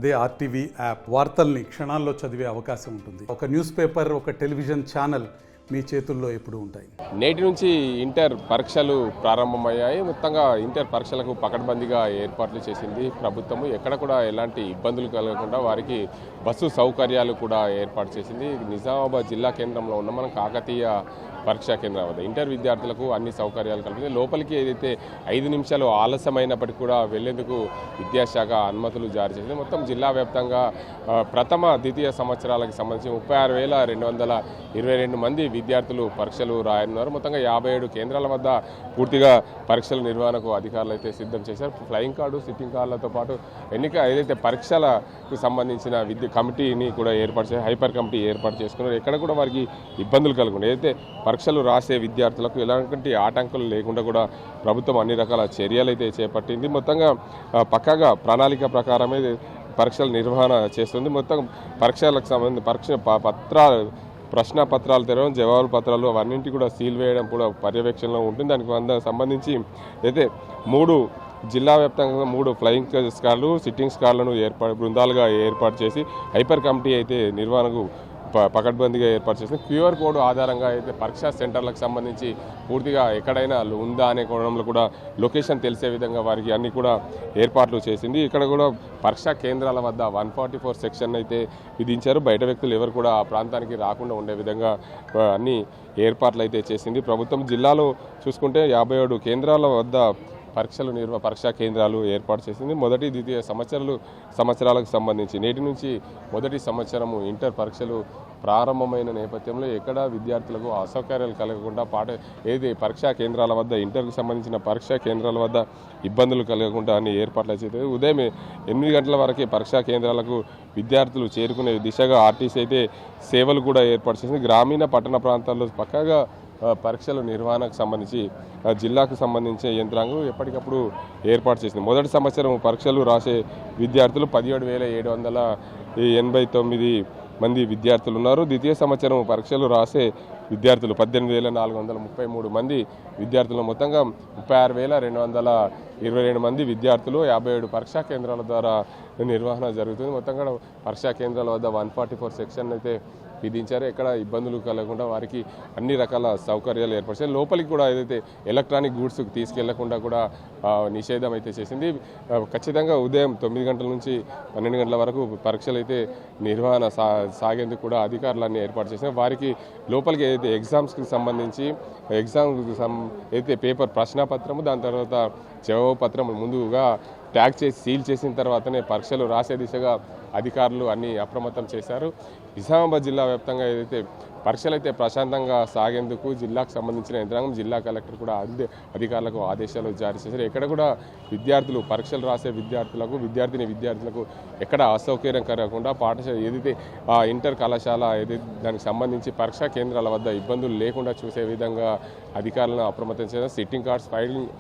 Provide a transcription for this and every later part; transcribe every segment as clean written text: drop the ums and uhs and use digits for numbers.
అదే RTV app వార్తల్ని క్షణాల్లో చదివే అవకాశం ఉంటుంది. ఒక న్యూస్ పేపర్, ఒక టెలివిజన్ ఛానల్ మీ చేతుల్లో ఎప్పుడూ ఉంటాయి. నేటి నుంచి ఇంటర్ పరీక్షలు ప్రారంభమయ్యాయి. మొత్తంగా ఇంటర్ పరీక్షలకు పకడ్బందీగా ఏర్పాట్లు చేసింది ప్రభుత్వము. ఎక్కడ కూడా ఎలాంటి ఇబ్బందులు కలగకుండా వారికి బస్సు సౌకర్యాలు కూడా ఏర్పాటు చేసింది. నిజామాబాద్ జిల్లా కేంద్రంలో ఉన్న మనం కాకతీయ పరీక్షా కేంద్రం వద్ద ఇంటర్ విద్యార్థులకు అన్ని సౌకర్యాలు కల్పించింది. లోపలికి ఏదైతే 5 నిమిషాలు ఆలస్యమైనప్పటికీ కూడా వెళ్లేందుకు విద్యాశాఖ అనుమతులు జారీ చేసింది. మొత్తం జిల్లా వ్యాప్తంగా ప్రథమ ద్వితీయ సంవత్సరాలకు సంబంధించి 36,222 మంది విద్యార్థులు పరీక్షలు రాయనున్నారు. మొత్తంగా 57 కేంద్రాల వద్ద పూర్తిగా పరీక్షల నిర్వహణకు అధికారులు అయితే సిద్ధం చేశారు. ఫ్లయింగ్ కార్డు, సిట్టింగ్ కార్డులతో పాటు ఏదైతే పరీక్షలకు సంబంధించిన కమిటీని కూడా ఏర్పాటు చేసి హైపర్ కమిటీ ఏర్పాటు చేసుకున్నారు. ఎక్కడ కూడా వారికి ఇబ్బందులు కలగకుండా ఏదైతే పరీక్షలు రాసే విద్యార్థులకు ఎలాంటి ఆటంకాలు లేకుండా కూడా ప్రభుత్వం అన్ని రకాల చర్యలు అయితే చేపట్టింది. మొత్తంగా పక్కాగా ప్రణాళిక ప్రకారమే పరీక్షల నిర్వహణ చేస్తుంది. మొత్తం పరీక్షలకు సంబంధించి ప్రశ్న పత్రాలు తెరవడం, జవాబు పత్రాలు అవన్నింటి కూడా సీల్ వేయడం కూడా పర్యవేక్షణలో ఉంటుంది. దానికి సంబంధించి అయితే 3 జిల్లా వ్యాప్తంగా 3 ఫ్లయింగ్ స్క్వాడ్లు, సిట్టింగ్ స్క్వాడ్లను బృందాలుగా ఏర్పాటు చేసి హైపర్ కమిటీ అయితే నిర్వహణకు పకడ్బందీగా ఏర్పాటు చేసింది. క్యూఆర్ కోడ్ ఆధారంగా అయితే పరీక్షా సెంటర్లకు సంబంధించి పూర్తిగా ఎక్కడైనా ఉందా అనే కోణంలో కూడా లొకేషన్ తెలిసే విధంగా వారికి అన్ని కూడా ఏర్పాట్లు చేసింది. ఇక్కడ కూడా పరీక్షా కేంద్రాల వద్ద 144 సెక్షన్ అయితే విధించారు. బయట వ్యక్తులు ఎవరు కూడా ఆ ప్రాంతానికి రాకుండా ఉండే విధంగా అన్ని ఏర్పాట్లు అయితే చేసింది ప్రభుత్వం. జిల్లాలో చూసుకుంటే 57 కేంద్రాల వద్ద పరీక్షా కేంద్రాలు ఏర్పాటు చేసింది. మొదటి ద్వితీయ సంవత్సరాలకు సంబంధించి నేటి నుంచి మొదటి సంవత్సరము ఇంటర్ పరీక్షలు ప్రారంభమైన నేపథ్యంలో ఎక్కడ విద్యార్థులకు అసౌకర్యాలు కలగకుండా ఏది పరీక్షా కేంద్రాల వద్ద ఇంటర్కు సంబంధించిన పరీక్షా కేంద్రాల వద్ద ఇబ్బందులు కలగకుండా అన్ని ఏర్పాట్లు చేసేది. ఉదయం 8 గంటల వరకే పరీక్షా కేంద్రాలకు విద్యార్థులు చేరుకునే దిశగా ఆర్టీసీ అయితే సేవలు కూడా ఏర్పాటు చేసింది. గ్రామీణ పట్టణ ప్రాంతాల్లో పక్కాగా పరీక్షల నిర్వహణకు సంబంధించి జిల్లాకు సంబంధించిన యంత్రాంగం ఎప్పటికప్పుడు ఏర్పాటు చేసింది. మొదటి సంవత్సరం పరీక్షలు రాసే విద్యార్థులు 17,789 మంది విద్యార్థులు ఉన్నారు. ద్వితీయ సంవత్సరం పరీక్షలు రాసే విద్యార్థులు 18,433 మంది విద్యార్థులు. మొత్తంగా 36,222 మంది విద్యార్థులు 57 పరీక్షా కేంద్రాల ద్వారా నిర్వహణ జరుగుతుంది. మొత్తంగా పరీక్షా కేంద్రాల వద్ద 144 సెక్షన్ అయితే విధించారు. ఎక్కడ ఇబ్బందులు కలగకుండా వారికి అన్ని రకాల సౌకర్యాలు ఏర్పరిచారు. లోపలికి కూడా ఏదైతే ఎలక్ట్రానిక్ గూడ్స్ తీసుకెళ్లకుండా కూడా నిషేధం అయితే చేసింది. ఖచ్చితంగా ఉదయం 9 గంటల నుంచి 12 గంటల వరకు పరీక్షలు అయితే నిర్వహణ సాగేందుకు కూడా అధికారులన్నీ ఏర్పాటు చేసినారు. వారికి లోపలికి ఏదైతే ఎగ్జామ్స్కి సంబంధించి ఏదైతే పేపర్ ప్రశ్నపత్రము, దాని తర్వాత జవాబు పత్రం ముందుగా ట్యాగ్ చేసి సీల్ చేసిన తర్వాతనే పరీక్షలు రాసే దిశగా అధికారులు అన్ని అప్రమత్తం చేశారు. నిజామాబాద్ జిల్లా వ్యాప్తంగా ఏదైతే పరీక్షలు అయితే ప్రశాంతంగా సాగేందుకు జిల్లాకు సంబంధించిన యంత్రాంగం, జిల్లా కలెక్టర్ కూడా అధికారులకు ఆదేశాలు జారీ చేశారు. ఎక్కడ కూడా విద్యార్థులు పరీక్షలు రాసే విద్యార్థులకు ఎక్కడ అసౌకర్యం కలగకుండా పాఠశాల ఏదైతే ఇంటర్ కళాశాల ఏదైతే దానికి సంబంధించి పరీక్షా కేంద్రాల వద్ద ఇబ్బందులు లేకుండా చూసే విధంగా అధికారులను అప్రమత్తం చేశారు. సిట్టింగ్ కార్డ్స్,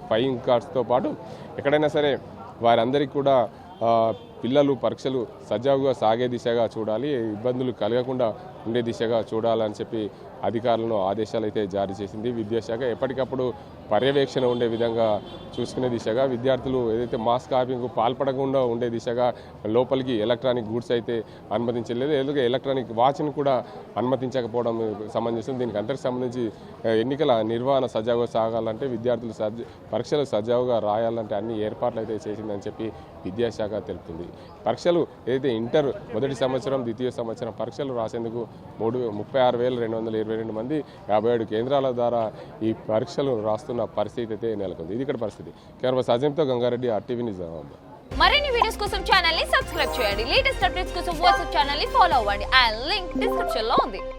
ఫ్లయింగ్ కార్డ్స్తో పాటు ఎక్కడైనా సరే వారందరికీ కూడా పిల్లలు పరీక్షలు సజావుగా సాగే దిశగా చూడాలి, ఇబ్బందులు కలగకుండా ఉండే దిశగా చూడాలని చెప్పి అధికారులను ఆదేశాలు అయితే జారీ చేసింది విద్యాశాఖ. ఎప్పటికప్పుడు పర్యవేక్షణ ఉండే విధంగా చూసుకునే దిశగా విద్యార్థులు ఏదైతే మాస్ కాపింగ్కు పాల్పడకుండా ఉండే దిశగా లోపలికి ఎలక్ట్రానిక్ గూడ్స్ అయితే అనుమతించలేదు. ఎందుకంటే ఎలక్ట్రానిక్ వాచ్ను కూడా అనుమతించకపోవడం సంబంధించి దీనికి అందరికి సంబంధించి ఎన్నికల నిర్వహణ సజావుగా సాగాలంటే విద్యార్థులు పరీక్షలు సజావుగా రాయాలంటే అన్ని ఏర్పాట్లు అయితే చేసిందని చెప్పి విద్యాశాఖ తెలుపుతుంది. పరీక్షలు ఏదైతే ఇంటర్ మొదటి సంవత్సరం, ద్వితీయ సంవత్సరం పరీక్షలు రాసేందుకు 36,222 మంది 57 కేంద్రాల ద్వారా ఈ పరీక్షలు రాస్తున్న పరిస్థితి అయితే నెలకొంది. ఇది ఇక్కడ పరిస్థితి. కెమెరా సాజంతో గంగారెడ్డి, ఆర్టీవీ నిజామాబాద్. మరిన్ని వీడియోస్ కోసం ఛానల్ ని సబ్స్క్రైబ్ చేయండి. లేటెస్ట్ అప్డేట్స్ కోసం వాట్సాప్ ఛానల్ ని ఫాలో అవ్వండి. ఆ లింక్ డిస్క్రిప్షన్ లో ఉంది.